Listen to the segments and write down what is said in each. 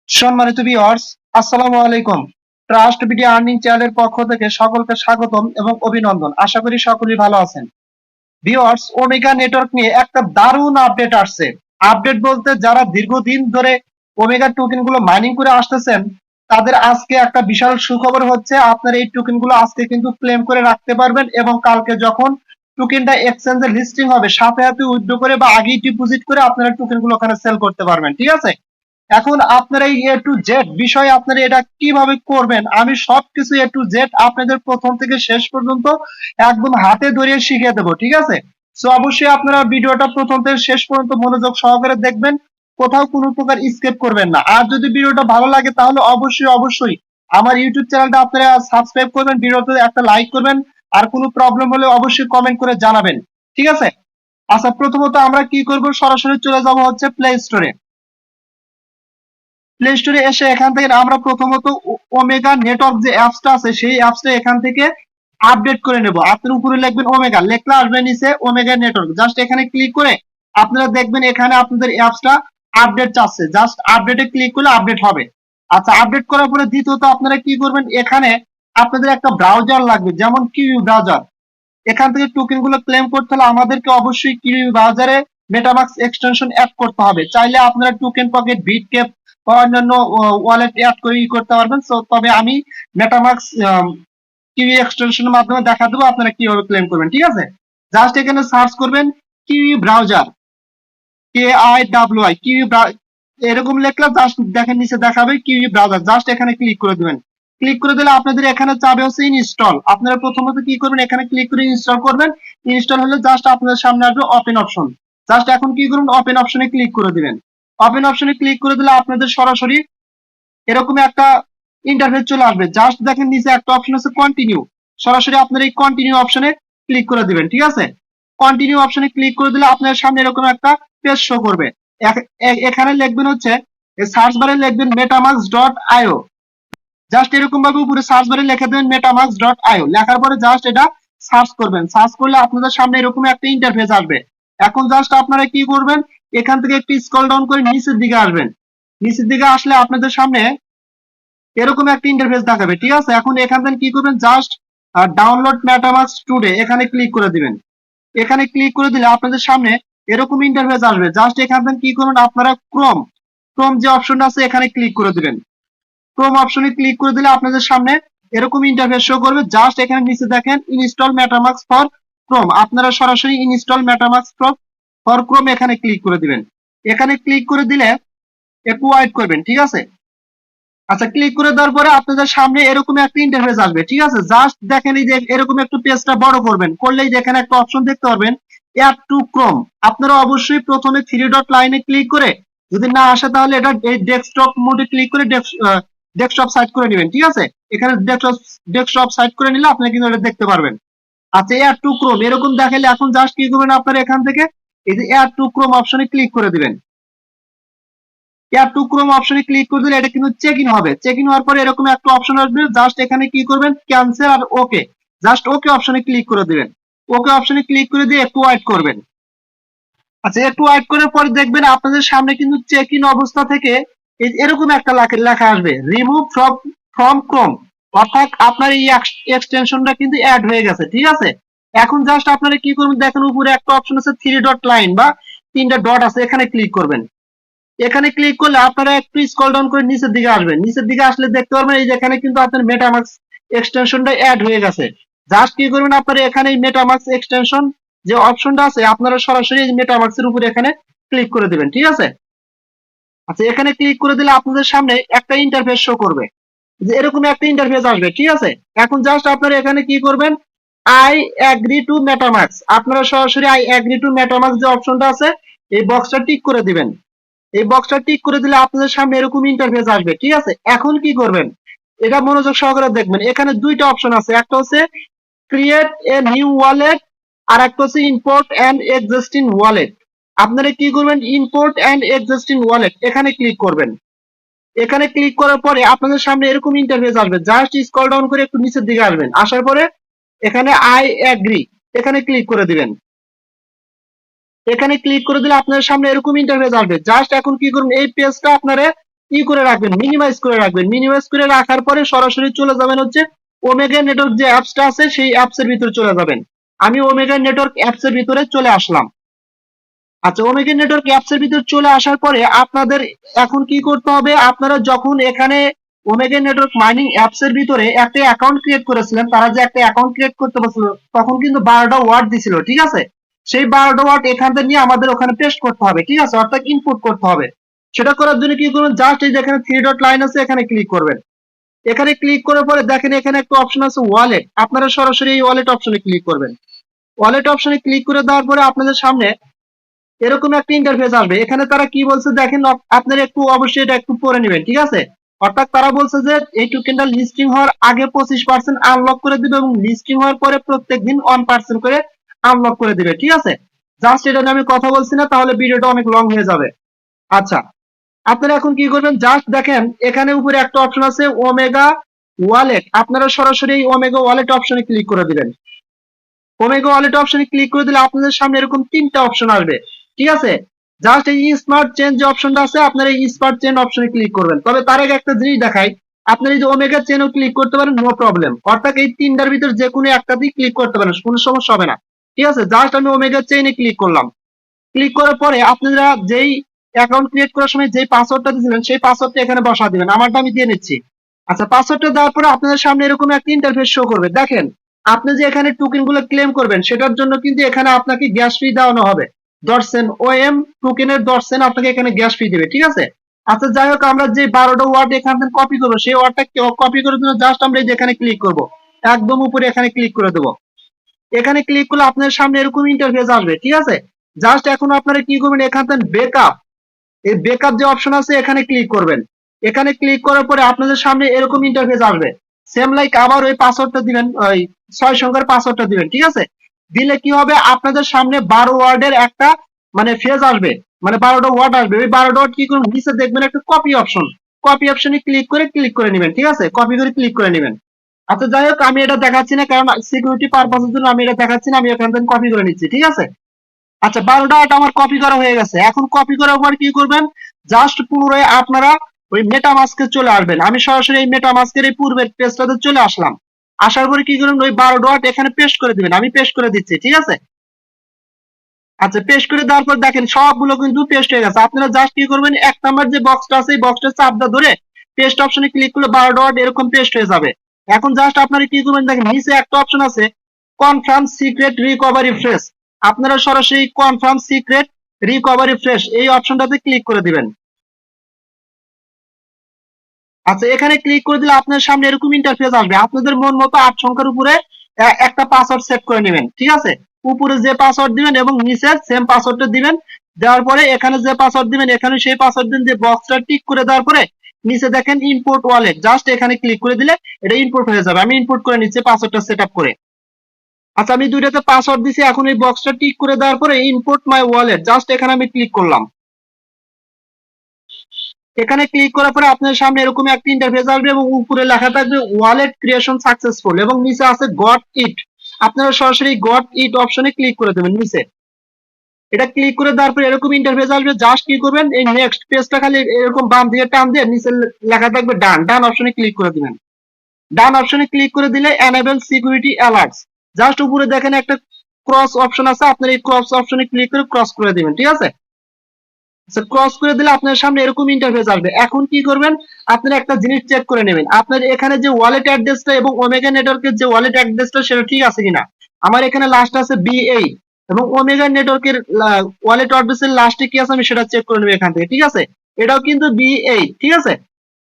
সম্মানিত ভিউয়ার্স, আসসালামু আলাইকুম। ট্রাস্ট বিডি আর্নিং চ্যানেলের পক্ষ থেকে সকলকে স্বাগতম এবং অভিনন্দন। আশা করি সকলেই ভালো আছেন। ভিউয়ার্স, ওমেগা নেটওয়ার্ক নিয়ে একটা দারুণ আপডেট আসছে। আপডেট বলতে যারা দীর্ঘদিন ধরে ওমেগা টোকেন গুলো মাইনিং করে আসতেছেন তাদের আজকে একটা বিশাল সুখবর হচ্ছে, আপনারা এই টোকেন গুলো আজকে কিন্তু ক্লেম করে রাখতে পারবেন এবং কালকে যখন টোকেনটা এক্সচেঞ্জে লিস্টিং হবে সাথে সাথে উইথড্র করে বা আগেই ডিপোজিট করে আপনারা টোকেন গুলো ওখানে সেল করতে পারবেন। ঠিক আছে, এখন আপনারা এই এ টু জেড বিষয়ে আপনারা এটা কিভাবে করবেন আমি সবকিছু এ টু জেড আপনাদের প্রথম থেকে শেষ পর্যন্ত একদম হাতে ধরিয়ে শিখিয়ে দেবো। ঠিক আছে, সো অবশ্যই আপনারা ভিডিওটা প্রথম থেকে শেষ পর্যন্ত মনোযোগ সহকারে দেখবেন, কোথাও কোনো প্রকার স্কিপ করবেন না। আর যদি ভিডিওটা ভালো লাগে তাহলে অবশ্যই অবশ্যই আমার ইউটিউব চ্যানেলটা আপনারা সাবস্ক্রাইব করবেন, ভিডিওতে একটা লাইক করবেন, আর কোনো প্রবলেম হলে অবশ্যই কমেন্ট করে জানাবেন। ঠিক আছে, আচ্ছা প্রথমত আমরা কি করব, সরাসরি চলে যাব হচ্ছে প্লে স্টোরে। প্লে স্টোরে এসে এখান থেকে আমরা প্রথমত ওমেগা নেটওয়ার্ক যে অ্যাপসটা আছে সেই অ্যাপসটা এখান থেকে আপডেট করে নেব। আপনার উপরে লিখবেন ওমেগা, লেখলে আসবে নিচে ওমেগা নেটওয়ার্ক, জাস্ট এখানে ক্লিক করে আপনারা দেখবেন এখানে আপনাদের অ্যাপসটা আপডেট চাচ্ছে, জাস্ট আপডেটে ক্লিক করলে আপডেট হবে। আচ্ছা, আপডেট করার পরে দ্বিতীয়ত আপনারা কি করবেন, এখানে আপনাদের একটা ব্রাউজার লাগবে, যেমন কিউ ব্রাউজার। এখান থেকে টোকেন গুলো ক্লেম করতে হলে আমাদেরকে অবশ্যই কিউ ব্রাউজারে মেটামাক্স এক্সটেনশন অ্যাড করতে হবে। চাইলে আপনারা টোকেন পকেট, বিটক্যাপ বা অন্যান্য ওয়ালেট অ্যাড করে করতে পারবেন। তবে আমি মেটামাক্স কিউ এক্সটেনশনের মাধ্যমে দেখা দেবো আপনারা কিভাবে ক্লেম করবেন। ঠিক আছে, জাস্ট এখানে সার্চ করবেন কিউ ব্রাউজার, KIWI কিউ, এরকম লিখলে জাস্ট দেখেন নিচে দেখাবে কিউ ব্রাউজার, জাস্ট এখানে ক্লিক করে দিবেন। ক্লিক করে দিলে আপনাদের এখানে চাবে হচ্ছে ইনস্টল। আপনারা প্রথমত কি করবেন, এখানে ক্লিক করে ইনস্টল করবেন। ইনস্টল হলে জাস্ট আপনাদের সামনে আসবে ওপেন অপশন, জাস্ট এখন কি করুন ওপেন অপশনে ক্লিক করে দিবেন। ওপেন অপশনে ক্লিক করে দিলে আপনাদের সরাসরি এরকম একটা ইন্টারফেস চলে আসবে। জাস্ট দেখেন নিচে একটা অপশন আছে কন্টিনিউ, সরাসরি আপনারা এই কন্টিনিউ অপশনে ক্লিক করে দিবেন। ঠিক আছে, কন্টিনিউ অপশনে ক্লিক করে দিলে আপনার সামনে এরকম একটা পেজ শো করবে। এখানে লিখবেন হচ্ছে সার্চ বারে লিখবেন metamask.io, জাস্ট এরকম ভাবে উপরে সার্চ বারে লিখে দেবেন metamask.io, লেখার পরে জাস্ট এটা সার্চ করবেন। সার্চ করলে আপনাদের সামনে এরকম একটা ইন্টারফেস আসবে। এখন জাস্ট আপনারা কি করবেন, এখান থেকে একটু স্ক্রল ডাউন করে নিচের দিকে আসবেন। নিচের দিকে আসলে আপনাদের সামনে এরকম একটা ইন্টারফেস দেখাবে। ঠিক আছে, এখন এখান থেকে কি করবেন, জাস্ট ডাউনলোড মেটামাস্ক টুডে এখানে ক্লিক করে দিবেন। এখানে ক্লিক করে দিলে আপনাদের সামনে এরকম ইন্টারফেস আসবে। জাস্ট এখান থেকে কি করবেন, আপনারা ক্রোম ক্রোম যে অপশনটা আছে এখানে ক্লিক করে দিবেন। ক্রোম অপশনে ক্লিক করে দিলে আপনাদের সামনে এরকম ইন্টারফেস শো করবে। জাস্ট এখানে নিচে দেখেন ইনস্টল মেটামাস্ক ফর ক্রোম, আপনারা সরাসরি ইনস্টল মেটামাস্ক ফর ক্রোম এখানে ক্লিক করে দিবেন। এখানে ক্লিক করে দিলে একটু ওয়েট করবেন। ঠিক আছে, আচ্ছা ক্লিক করে দেওয়ার পরে আপনাদের সামনে এরকম একটা ইন্টারফেস আসবে। ঠিক আছে, জাস্ট দেখেন এই যে এরকম একটু পেজটা বড় করবেন, করলেই দেখেন একটা অপশন দেখতে পারবেন অ্যাড টু ক্রোম। আপনারা অবশ্যই প্রথমে থ্রি ডট লাইনে ক্লিক করে, যদি না আসে তাহলে এটা এই ডেস্কটপ মোডে ক্লিক করে ডেস্কটপ সাইট করে নেবেন। ঠিক আছে, এখানে ডেস্কটপ সাইট করে নিলে আপনি কিন্তু এটা দেখতে পারবেন। আচ্ছা, অ্যাড টু ক্রোম এরকম দেখালে এখন জাস্ট কি করবেন, আপনারা এখান থেকে এই যে অ্যাড টু ক্রোম অপশনে ক্লিক করে দিবেন। অ্যাড টু ক্রোম অপশনে ক্লিক করে দিলে এটা কিন্তু চেক ইন হবে। চেক ইন হওয়ার পরে এরকম একটা অপশন আসবে, জাস্ট এখানে কি করবেন ক্যান্সেল আর ওকে, জাস্ট ওকে অপশনে ক্লিক করে দিবেন। ওকে অপশনে ক্লিক করে দিয়ে একটু ওয়েট করবেন। আচ্ছা, একটু ওয়েট করার পরে দেখবেন আপনাদের সামনে কিন্তু চেক ইন অবস্থা থেকে এরকম একটা লেখা আসবে রিমুভ ফ্রম ক্রোম, অর্থাৎ আপনার এই এক্সটেনশনটা কিন্তু অ্যাড হয়ে গেছে। ঠিক আছে, এখন জাস্ট আপনারা কি করবেন, দেখেন উপরে একটা অপশন আছে থ্রি ডট লাইন বা তিনটা ডট আছে, এখানে ক্লিক করবেন। এখানে ক্লিক করলে আপনারা একটু স্ক্রল ডাউন করে নিচের দিকে আসবেন। নিচের দিকে আসলে দেখতে পারবেন এই যে এখানে কিন্তু আপনার মেটামাক্স এক্সটেনশনটা অ্যাড হয়ে গেছে। জাস্ট কি করবেন, আপনারা এখানে মেটামাক্স এক্সটেনশন যে অপশনটা আছে আপনারা সরাসরি মেটামাক্স এর উপরে এখানে ক্লিক করে দিবেন। ঠিক আছে, আচ্ছা এখানে ক্লিক করে দিলে আপনাদের সামনে একটা ইন্টারফেস শো করবে, যে এরকম একটা ইন্টারফেস আসবে। ঠিক আছে, এখন জাস্ট আপনারা এখানে কি করবেন, আই এগ্রি টু মেটামাক্স, আপনারা সরাসরি আই এগ্রি টু মেটামাক্স যে অপশনটা আছে এই বক্সটা টিক করে দিবেন। এই বক্সটা টিক করে দিলে আপনাদের সামনে এরকম ইন্টারফেস আসবে। ঠিক আছে, এখন কি করবেন, এটা মনোযোগ সহকারে দেখবেন। এখানে দুইটা অপশন আছে, একটা হচ্ছে ক্রিয়েট এ নিউ ওয়ালেট আর একটা হচ্ছে ইম্পোর্ট এন্ড এক্সিস্টিং ওয়ালেট। আপনারা কি করবেন, ইম্পোর্ট এন্ড এক্সিস্টিং ওয়ালেট এখানে ক্লিক করবেন। এখানে ক্লিক করার পরে আপনাদের সামনে এরকম ইন্টারফেস আসবে। জাস্ট স্ক্রল ডাউন করে একটু নিচের দিকে আসবেন, আসার পরে এখানে আই এগ্রি এখানে ক্লিক করে দিবেন। এখানে ক্লিক করে দিলে আপনার সামনে এরকম ইন্টারফেস আসবে। জাস্ট এখন কি করুন, এই পেজটা আপনারা কি করে রাখবেন, মিনিমাইজ করে রাখবেন। মিনিমাইজ করে রাখার পরে সরাসরি চলে যাবেন হচ্ছে ওমেগা নেটওয়ার্ক যে অ্যাপসটা আছে সেই অ্যাপস এর ভিতরে চলে যাবেন। আমি ওমেগা নেটওয়ার্ক অ্যাপস এর ভিতরে চলে আসলাম। আচ্ছা, ওমেগা নেটওয়ার্ক অ্যাপস এর ভিতর চলে আসার পরে আপনাদের এখন কি করতে হবে, আপনারা যখন এখানে ওমেগা নেটওয়ার্ক মাইনিং অ্যাপস এর ভিতরে একটা অ্যাকাউন্ট ক্রিয়েট করেছিলেন, তারা যে একটা অ্যাকাউন্ট ক্রিয়েট করতে বলছিল তখন কিন্তু 12টা ওয়ার্ড দিছিল, ঠিক আছে? সেই 12টা ওয়ার্ড এখান থেকে নিয়ে আমাদের ওখানে পেস্ট করতে হবে, ঠিক আছে, অর্থাৎ ইনপুট করতে হবে। সেটা করার জন্য কি করবেন, জাস্ট এই যেখানে থ্রি ডট লাইন আছে এখানে ক্লিক করবেন। এখানে ক্লিক করার পরে দেখেন এখানে একটা অপশন আছে ওয়ালেট, আপনারা সরাসরি এই ওয়ালেট অপশনে ক্লিক করবেন। ওয়ালেট অপশনে ক্লিক করে দেওয়ার পরে আপনাদের সামনে এরকম একটা ইন্টারফেস আসবে। এখানে তারা কি বলছে দেখেন, আপনারা একটু অবশ্যই এটা একটু পড়ে নেবেন, ঠিক আছে? অর্থাৎ তারা বলছে যে এই টোকেনটা লিস্টিং হওয়ার আগে 25% আনলক করে দিবে এবং লিস্টিং হওয়ার পরে প্রত্যেকদিন 1% করে আনলক করে দিবে, ঠিক আছে? জাস্ট এটা নিয়ে আমি কথা বলছি না, তাহলে ভিডিওটা অনেক লং হয়ে যাবে। আচ্ছা, আপনারা এখন কি করবেন, জাস্ট দেখেন এখানে উপরে একটা অপশন আছে ওমেগা ওয়ালেট, আপনারা সরাসরি এই ওমেগা ওয়ালেট অপশনে ক্লিক করে দিবেন। ওমেগা ওয়ালেট অপশনে ক্লিক করে দিলে আপনাদের সামনে এরকম তিনটা অপশন আসবে, ঠিক আছে? জাস্ট এই স্মার্ট চেঞ্জ যে অপশনটা আছে আপনারা এই স্মার্ট চেন অপশনে ক্লিক করবেন। তবে তার আগে একটা জিনিস দেখাই, আপনারা এই যে ওমেগা চেনও ক্লিক করতে পারেন, নো প্রবলেম। অর্থাৎ এই তিনটার ভিতর যে কোনো একটাতেই ক্লিক করতে পারেন, কোনো সমস্যা হবে না, ঠিক আছে? জাস্ট আমি ওমেগা চেইনে ক্লিক করলাম। ক্লিক করার পরে আপনারা যেই অ্যাকাউন্ট ক্রিয়েট করার সময় যেই পাসওয়ার্ডটা দিয়েছিলেন সেই পাসওয়ার্ডটা এখানে বসা দিবেন। আমারটা আমি দিয়ে নিচ্ছি। আচ্ছা, পাসওয়ার্ডটা দেওয়ার পরে আপনাদের সামনে এরকম একটা ইন্টারফেস শো করবে। দেখেন আপনি যে এখানে টোকেন গুলো ক্লেম করবেন সেটার জন্য কিন্তু এখানে আপনাকে গ্যাস ফি দেওয়ানো হবে 10 সেন্ট। ওএম টোকেনের 10 সেন্ট আপনাকে এখানে গ্যাস ফি দিবে, ঠিক আছে? আচ্ছা, যাই হোক, আমরা যে 12টা ওয়ার্ড এখান থেকে কপি করবো সেই ওয়ার্ডটা কপি করার জন্য জাস্ট আমরা এই যে এখানে ক্লিক করবো, একদম উপরে এখানে ক্লিক করে দেবো। এখানে ক্লিক করলে আপনার সামনে এরকম ইন্টারফেস আসবে, ঠিক আছে? জাস্ট এখন আপনারা কি করবেন, এখান থেকে বেকআপ, এই বেকআপ যে অপশন আছে এখানে ক্লিক করবেন। এখানে ক্লিক করার পরে আপনাদের সামনে এরকম ইন্টারফেস আসবে। সেম লাইক আবার ওই পাসওয়ার্ডটা দিবেন, ওই 6 সংখ্যার পাসওয়ার্ডটা দিবেন, ঠিক আছে? দিলে কি হবে, আপনাদের সামনে 12 ওয়ার্ডের একটা মানে ফেজ আসবে, মানে 12টা ওয়ার্ড আসবে। ওই 12টা ওয়ার্ড কি করবেন, নিচে দেখবেন একটা কপি অপশন, কপি অপশনে ক্লিক করে নেবেন, ঠিক আছে? কপি করে ক্লিক করে নেবেন। আচ্ছা, যাই হোক, আমি এটা দেখাচ্ছি না কারণ সিকিউরিটি পারপাসের জন্য আমি এটা দেখাচ্ছি না, আমি এখান থেকে কপি করে নিচ্ছি, ঠিক আছে? আচ্ছা, 12টা এটা আমার কপি করা হয়ে গেছে। এখন কপি করার পর কি করবেন, জাস্ট পুনরায় আপনারা ওই মেটামাস্কে চলে আসবেন। আমি সরাসরি এই মেটামাস্কের এই পূর্বের পেজটাতে চলে আসলাম। আসার পরে কি করবেন, ওই 12 ডট এখানে পেস্ট করে দিবেন। আমি পেস্ট করে দিচ্ছি, ঠিক আছে? আচ্ছা, পেস্ট করে দেওয়ার পর দেখেন সবগুলো কিন্তু পেস্ট হয়ে গেছে। আপনারা জাস্ট কি করবেন, 1 নাম্বার যে বক্সটা আছে এই বক্সটা চাপটা ধরে পেস্ট অপশনে ক্লিক করলে 12 ডট এরকম পেস্ট হয়ে যাবে। এখন জাস্ট আপনারা কি করবেন, দেখেন নিচে একটা অপশন আছে কনফার্ম সিক্রেট রিকভারি ফ্রেশ, আপনারা সরাসরি কনফার্ম সিক্রেট রিকভারি ফ্রেশ এই অপশনটাতে ক্লিক করে দিবেন। আচ্ছা, এখানে ক্লিক করে দিলে আপনার সামনে এরকম ইন্টারফেস আসবে। আপনাদের মন মতো 8 সংখ্যার উপরে একটা পাসওয়ার্ড সেট করে নেবেন, ঠিক আছে? উপরে যে পাসওয়ার্ড দিবেন এবং নিচে সেম পাসওয়ার্ডটা দিবেন। দেওয়ার পরে এখানে যে পাসওয়ার্ড দিবেন এখানে সেই পাসওয়ার্ড দিন, যে বক্সটা টিক করে দেওয়ার পরে নিচে দেখেন ইম্পোর্ট ওয়ালেট, জাস্ট এখানে ক্লিক করে দিলে এটা ইম্পোর্ট হয়ে যাবে। আমি ইম্পোর্ট করে নিচ্ছি পাসওয়ার্ডটা সেট আপ করে। আচ্ছা, আমি দুইটাতে পাসওয়ার্ড দিছি। এখন এই বক্সটা টিক করে দেওয়ার পরে ইম্পোর্ট মাই ওয়ালেট, জাস্ট এখানে আমি ক্লিক করলাম। এখানে ক্লিক করার পরে আপনার সামনে এরকম একটা ইন্টারফেস আসবে এবং উপরে লেখা থাকবে ওয়ালেট ক্রিয়েশন সাকসেসফুল এবং নিচে আছে গট ইট। আপনারা সরাসরি গট ইট অপশনে ক্লিক করে দেবেন নিচে। এটা ক্লিক করে দেওয়ার পরে এরকম ইন্টারফেস আসবে। জাস্ট কি করবেন, এই নেক্সট পেজটা খালি এরকম বাম দিকে টান দিয়ে নিচে লেখা থাকবে ডান, ডান অপশনে ক্লিক করে দিবেন। ডান অপশনে ক্লিক করে দিলে এনেবল সিকিউরিটি অ্যালার্টস, জাস্ট উপরে দেখেন একটা ক্রস অপশন আছে, আপনার এই ক্রস অপশনে ক্লিক করে ক্রস করে দিবেন, ঠিক আছে? ক্রস করে দিলে আপনার সামনে এরকম ইন্টারফেস আসবে। এখন কি করবেন, আপনারা একটা জিনিস চেক করে নেবেন, আপনার এখানে যে ওয়ালেট অ্যাড্রেসটা এবং ওমেগা নেটওয়ার্কের যে ওয়ালেট অ্যাড্রেসটা সেটা ঠিক আছে কিনা। আমার এখানে লাস্ট আছে B8 এবং ওমেগা নেটওয়ার্কের ওয়ালেট অ্যাড্রেসের লাস্টে কি আছে আমি সেটা চেক করে নেব এখান থেকে, ঠিক আছে? এটাও কিন্তু B8, ঠিক আছে?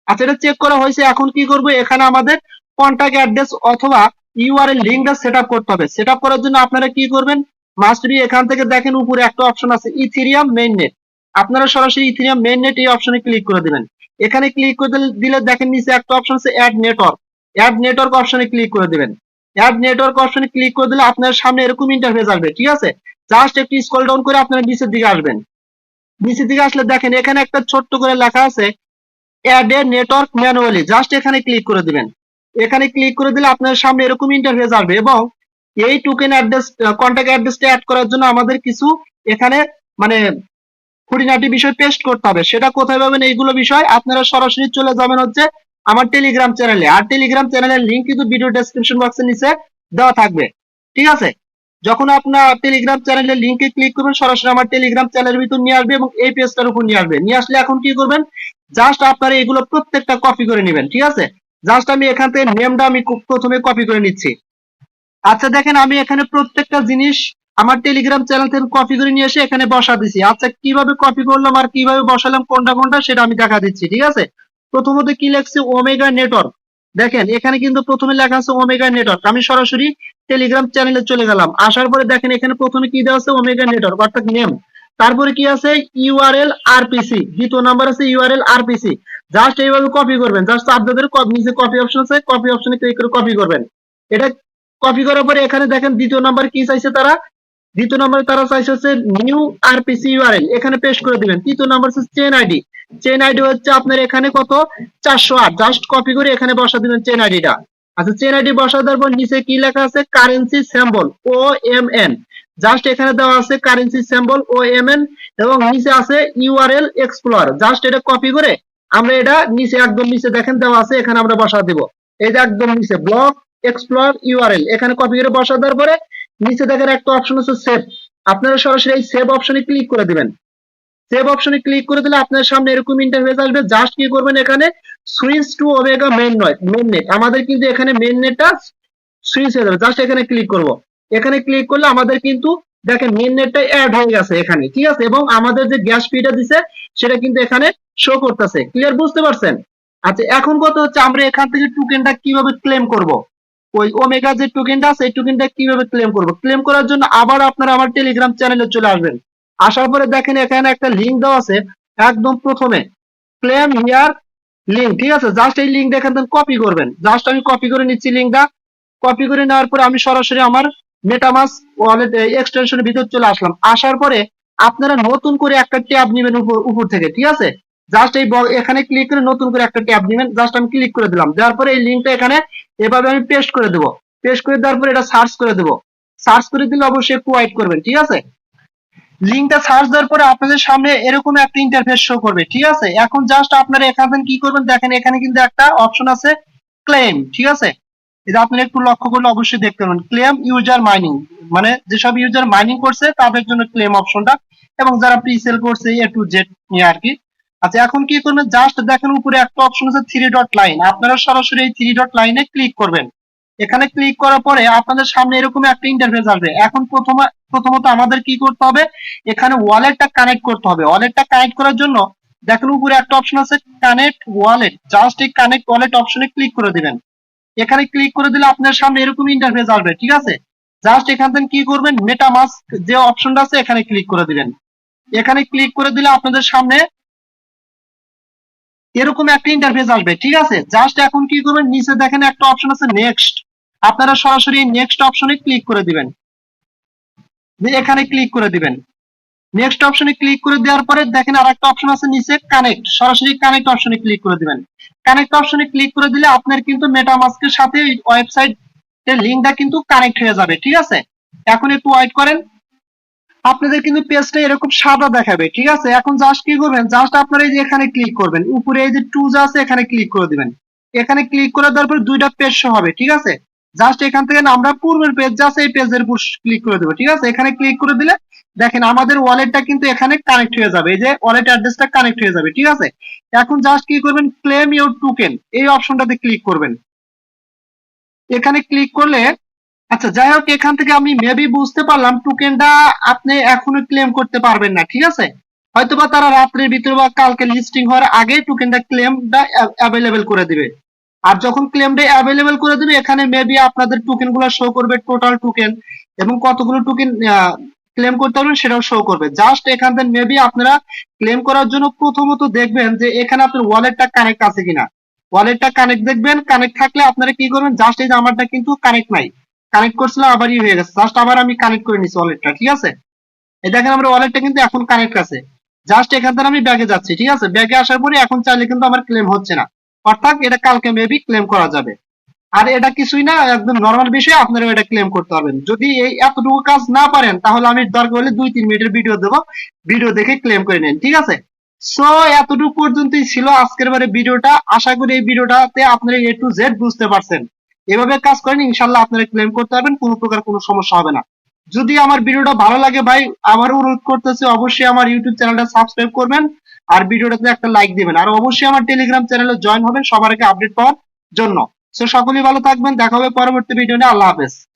আচ্ছা, এটা চেক করা হয়েছে। এখন কি করব, এখানে আমাদের কন্টাক্ট অ্যাড্রেস অথবা ইউআরএল লিঙ্কটা সেট আপ করতে হবে। সেট আপ করার জন্য আপনারা কি করবেন, মাস্ট বি এখান থেকে দেখেন উপরে একটা অপশন আছে ইথেরিয়াম মেইননেট, আপনারা সরাসরি ইথেরিয়াম মেইননেট এই অপশনে ক্লিক করে দিবেন। এখানে ক্লিক করে দিলে দেখেন নিচে একটা অপশন আছে অ্যাড নেটওয়ার্ক, অ্যাড নেটওয়ার্ক অপশনে ক্লিক করে দিবেন। অ্যাড নেটওয়ার্ক অপশনে ক্লিক করে দিলে আপনার সামনে এরকম ইন্টারফেস আসবে, ঠিক আছে? জাস্ট একটু স্ক্রল ডাউন করে আপনারা নিচের দিকে আসবেন। নিচের দিকে আসলে দেখেন এখানে একটা ছোট্ট করে লেখা আছে add a network manually, just এখানে ক্লিক করে দিবেন। এখানে ক্লিক করে দিলে আপনার সামনে এরকম ইন্টারফেস আসবে এবং এই টোকেন অ্যাড্রেস কন্টাক্ট অ্যাড্রেসটা অ্যাড করার জন্য আমাদের কিছু এখানে মানে খুঁটিনাটি বিষয় পেস্ট করতে হবে। সেটা কোথায় পাবেন এইগুলো বিষয়? আপনারা সরাসরি চলে যাবেন হচ্ছে আমার টেলিগ্রাম চ্যানেলে, আর টেলিগ্রাম চ্যানেলের লিংক কিন্তু ভিডিও ডেসক্রিপশন বক্সের নিচে দেওয়া থাকবে, ঠিক আছে? যখন আপনার টেলিগ্রাম চ্যানেলের লিংকে ক্লিক করবেন সরাসরি আমার টেলিগ্রাম চ্যানেলের ভিতর নিয়ে আসবে এবং এই পেজটার উপর নিয়ে আসবে। নিয়ে আসলে এখন কি করবেন, জাস্ট আপনারা এগুলো প্রত্যেকটা কপি করে নেবেন, ঠিক আছে? জাস্ট আমি এখান থেকে নেমটা আমি প্রথমে কপি করে নিচ্ছি। আচ্ছা দেখেন আমি এখানে প্রত্যেকটা জিনিস আমার টেলিগ্রাম চ্যানেল থেকে কপি করে নিয়ে এসে এখানে বসা দিছি। আচ্ছা কিভাবে কপি করলাম আর কিভাবে বসালাম কোনটা কোনটা সেটা আমি দেখা দিচ্ছি, ঠিক আছে? প্রথমত কি লেখছে, ওমেগা নেটওয়ার্ক। দেখেন এখানে কিন্তু প্রথমে লেখা আছে ওমেগা নেটওয়ার্ক। আমি সরাসরি টেলিগ্রাম চ্যানেলে চলে গেলাম, আসার পরে দেখেন এখানে প্রথমে কি দেওয়া আছে, ওমেগা নেটওয়ার্ক অর্থাৎ নেম। তারপরে কি আছে, ইউআরএল আরপিসি, দ্বিতীয় নাম্বার আছে ইউআরএল আরপিসি। জাস্ট এইভাবে কপি করবেন, জাস্ট আপনাদের নিচে কপি অপশন আছে, কপি অপশনে ক্লিক করে কপি করবেন। এটা কপি করার পরে এখানে দেখেন দ্বিতীয় নাম্বার কি চাইছে তারা, দ্বিতীয় নাম্বার তারা চাইছে হচ্ছে নিউ আরপিসি ইউআরএল, এখানে পেস্ট করে দিবেন। তৃতীয় নাম্বার হচ্ছে চেন আইডি, চেন আইডি হচ্ছে আপনার এখানে কত 408, জাস্ট কপি করে এখানে বসা দিবেন চেন আইডিটা। আচ্ছা চেন আইডি বসা দেওয়ার পর নিচে কি লেখা আছে, কারেন্সি সিম্বল ও এম এন, জাস্ট এখানে দেওয়া আছে কারেন্সি সিম্বল ও এম এন এবং নিচে আছে ইউআরএল এক্সপ্লোর, জাস্ট এটা কপি করে আমরা এটা নিচে একদম নিচে দেখেন দেওয়া আছে, এখানে আমরা বসা দিব। এই যে একদম নিচে ব্লক এক্সপ্লোর ইউআরএল, এখানে কপি করে বসা দেওয়ার পরে নিচে দেখেন একটা অপশন আছে সেভ, আপনারা সরাসরি এই সেভ অপশনে ক্লিক করে দিবেন। সেভ অপশনে ক্লিক করে দিলে আপনার সামনে এরকম ইন্টারফেস আসবে। জাস্ট কি করবেন, এখানে switch to Omega main net, আমাদের কিন্তু এখানে মেইন নেটটা সুইচ হয়ে যাবে। জাস্ট এখানে ক্লিক করব, এখানে ক্লিক করলে আমাদের কিন্তু দেখেন মেইন নেটটা অ্যাড হয়ে গেছে এখানে, ঠিক আছে? এবং আমাদের যে গ্যাস ফিটা দিছে সেটা কিন্তু এখানে শো করতেছে। ক্লিয়ার, বুঝতে পারছেন? আচ্ছা এখন কথা হচ্ছে আমরা এখান থেকে টোকেনটা কিভাবে ক্লেম করব, ওই ওমেগা যে টোকেনটা আছে এই টোকেনটা কিভাবে ক্লেম করব? ক্লেম করার জন্য আবার আপনারা আমার টেলিগ্রাম চ্যানেলে চলে আসবেন। আসার পরে দেখেন এখানে একটা লিংক দেওয়া আছে একদম প্রথমে, ক্লেম হিয়ার লিংক, ঠিক আছে? জাস্ট এই লিংকটা এখান থেকে কপি করবেন। জাস্ট আমি কপি করে নিচ্ছি লিংকটা। কপি করে নেওয়ার পরে আমি সরাসরি আমার মেটামাস্ক ওয়ালেট এক্সটেনশনের ভিতর চলে আসলাম। আসার পরে আপনারা নতুন করে একটা ট্যাব নেবেন উপর থেকে, ঠিক আছে? জাস্ট এই এখানে ক্লিক করে নতুন করে একটা ট্যাব নেবেন। জাস্ট আমি ক্লিক করে দিলাম, দেওয়ার পরে এই লিংকটা এখানে এভাবে আমি পেস্ট করে দেবো। পেস্ট করে দেওয়ার পরে এটা সার্চ করে দেবো। সার্চ করে দিলে অবশ্যই একটু ওয়েট করবেন, ঠিক আছে? লিংকটা সার্চ দেওয়ার পরে আপনাদের সামনে এরকম একটা ইন্টারফেস শো করবে, ঠিক আছে? এখন জাস্ট আপনারা এখানে কি করবেন, দেখেন এখানে কিন্তু একটা অপশন আছে ক্লেম, ঠিক আছে? এটা আপনারা একটু লক্ষ্য করলে অবশ্যই দেখতে পাবেন ক্লেম ইউজার মাইনিং, মানে যেসব ইউজার মাইনিং করছে তাদের জন্য ক্লেম অপশনটা, এবং যারা প্রি সেল করছে এ টু জেড নিয়ে আর কি। আচ্ছা এখন কি করবেন, জাস্ট দেখেন উপরে একটা অপশন আছে থ্রি ডট লাইন, আপনারা সরাসরি এই থ্রি ডট লাইনে ক্লিক করবেন। এখানে ক্লিক করার পরে আপনাদের সামনে এরকম একটা ইন্টারফেস আসবে। এখন প্রথমত আমাদের কি করতে হবে, এখানে ওয়ালেটটা কানেক্ট করতে হবে। ওয়ালেটটা কানেক্ট করার জন্য দেখেন উপরে একটা অপশন আছে কানেক্ট ওয়ালেট, জাস্ট এই কানেক্ট ওয়ালেট অপশনে ক্লিক করে দিবেন। এখানে ক্লিক করে দিলে আপনার সামনে এরকম ইন্টারফেস আসবে, ঠিক আছে? জাস্ট এখান থেকে কি করবেন, মেটামাস্ক যে অপশনটা আছে এখানে ক্লিক করে দিবেন। এখানে ক্লিক করে দিলে আপনাদের সামনে এরকম একটা ইন্টারফেস আসবে, ঠিক আছে? জাস্ট এখন কি করবেন, নিচে দেখেন একটা অপশন আছে নেক্সট, আপনারা সরাসরি নেক্সট অপশনে ক্লিক করে দিবেন। এখানে ক্লিক করে দিবেন। নেক্সট অপশনে ক্লিক করে দেওয়ার পরে দেখেন আর একটা অপশন আছে নিচে কানেক্ট, সরাসরি কানেক্ট অপশনে ক্লিক করে দিবেন। কানেক্ট অপশনে ক্লিক করে দিলে আপনার কিন্তু মেটামাস্কের সাথে ওয়েবসাইট এর লিংকটা কিন্তু কানেক্ট হয়ে যাবে, ঠিক আছে? এখন একটু ওয়েট করেন, আপনাদের কিন্তু পেজটা এরকম সাদা দেখাবে, ঠিক আছে? এখন জাস্ট কি করবেন, জাস্ট আপনারা এই যে এখানে ক্লিক করবেন, উপরে এই যে টুজ আছে এখানে ক্লিক করে দিবেন। এখানে ক্লিক করে দেওয়ার পর দুইটা পেজ শো হবে, ঠিক আছে? জাস্ট এখান থেকে আমরা পূর্বের পেজ আছে এই পেজের উপর ক্লিক করে দেবো, ঠিক আছে? এখানে ক্লিক করে দিলে দেখেন আমাদের ওয়ালেটটা কিন্তু এখানে কানেক্ট হয়ে যাবে, এই যে ওয়ালেট অ্যাড্রেসটা কানেক্ট হয়ে যাবে, ঠিক আছে? এখন জাস্ট কি করবেন, ক্লেম ইউর টোকেন এই অপশনটাতে ক্লিক করবেন। এখানে ক্লিক করলে আচ্ছা যাই হোক, এখান থেকে আমি মেবি বুঝতে পারলাম টোকেনটা আপনি এখনো ক্লেম করতে পারবেন না, ঠিক আছে? হয়তোবা তারা রাত্রের ভিতরে বা কালকে লিস্টিং হওয়ার আগে টোকেনটা ক্লেমটা অ্যাভেলেবেল করে দিবে। আর যখন ক্লেমটা অ্যাভেলেবেল করে দিবে এখানে মেবি আপনাদের টোকেন গুলো শো করবে, টোটাল টোকেন এবং কতগুলো টোকেন ক্লেম করতে পারবেন সেটাও শো করবে। জাস্ট এখান থেকে মেবি আপনারা ক্লেম করার জন্য প্রথমত দেখবেন যে এখানে আপনার ওয়ালেটটা কানেক্ট আছে কিনা। ওয়ালেটটা কানেক্ট দেখবেন, কানেক্ট থাকলে আপনারা কি করবেন, জাস্ট এই যে আমারটা কিন্তু কানেক্ট নাই, কানেক্ট করছিলাম আবারই হয়ে গেছে, জাস্ট আবার আমি কানেক্ট করে নিছি ওয়ালেটটা, ঠিক আছে? এই দেখেন আমার ওয়ালেটটা কিন্তু এখন কানেক্ট আছে। জাস্ট এখান থেকে আমি ব্যাগে যাচ্ছি, ঠিক আছে? ব্যাগে আসার পরে এখন চাইলে কিন্তু আমার ক্লেম হচ্ছে না, অর্থাৎ এটা কালকে মেবি ক্লেম করা যাবে। আর এটা কিছুই না, একদম নর্মাল বিষয়, আপনারা এটা ক্লেম করতে পারবেন। যদি এই এতটুকু কাজ না পারেন তাহলে আমি দরকার হলে 2-3 মিনিটের ভিডিও দেবো, ভিডিও দেখে ক্লেম করে নেন, ঠিক আছে? সো এতটুকু পর্যন্তই ছিল আজকের ভিডিওটা। আশা করি এই ভিডিওটাতে আপনারা A to Z বুঝতে পারছেন। এভাবে কাজ করেন, ইনশাল্লাহ আপনারা ক্লেম করতে পারবেন, কোনো প্রকার কোনো সমস্যা হবে না। যদি আমার ভিডিওটা ভালো লাগে ভাই, আবার অনুরোধ করতেছি অবশ্যই আমার ইউটিউব চ্যানেলটা সাবস্ক্রাইব করবেন, আর ভিডিওটাতে একটা লাইক দিবেন, আর অবশ্যই আমার টেলিগ্রাম চ্যানেলে জয়েন হবেন সবার আগে আপডেট পাওয়ার জন্য। সো সকলেই ভালো থাকবেন, দেখা হবে পরবর্তী ভিডিও নিয়ে। আল্লাহ হাফেজ।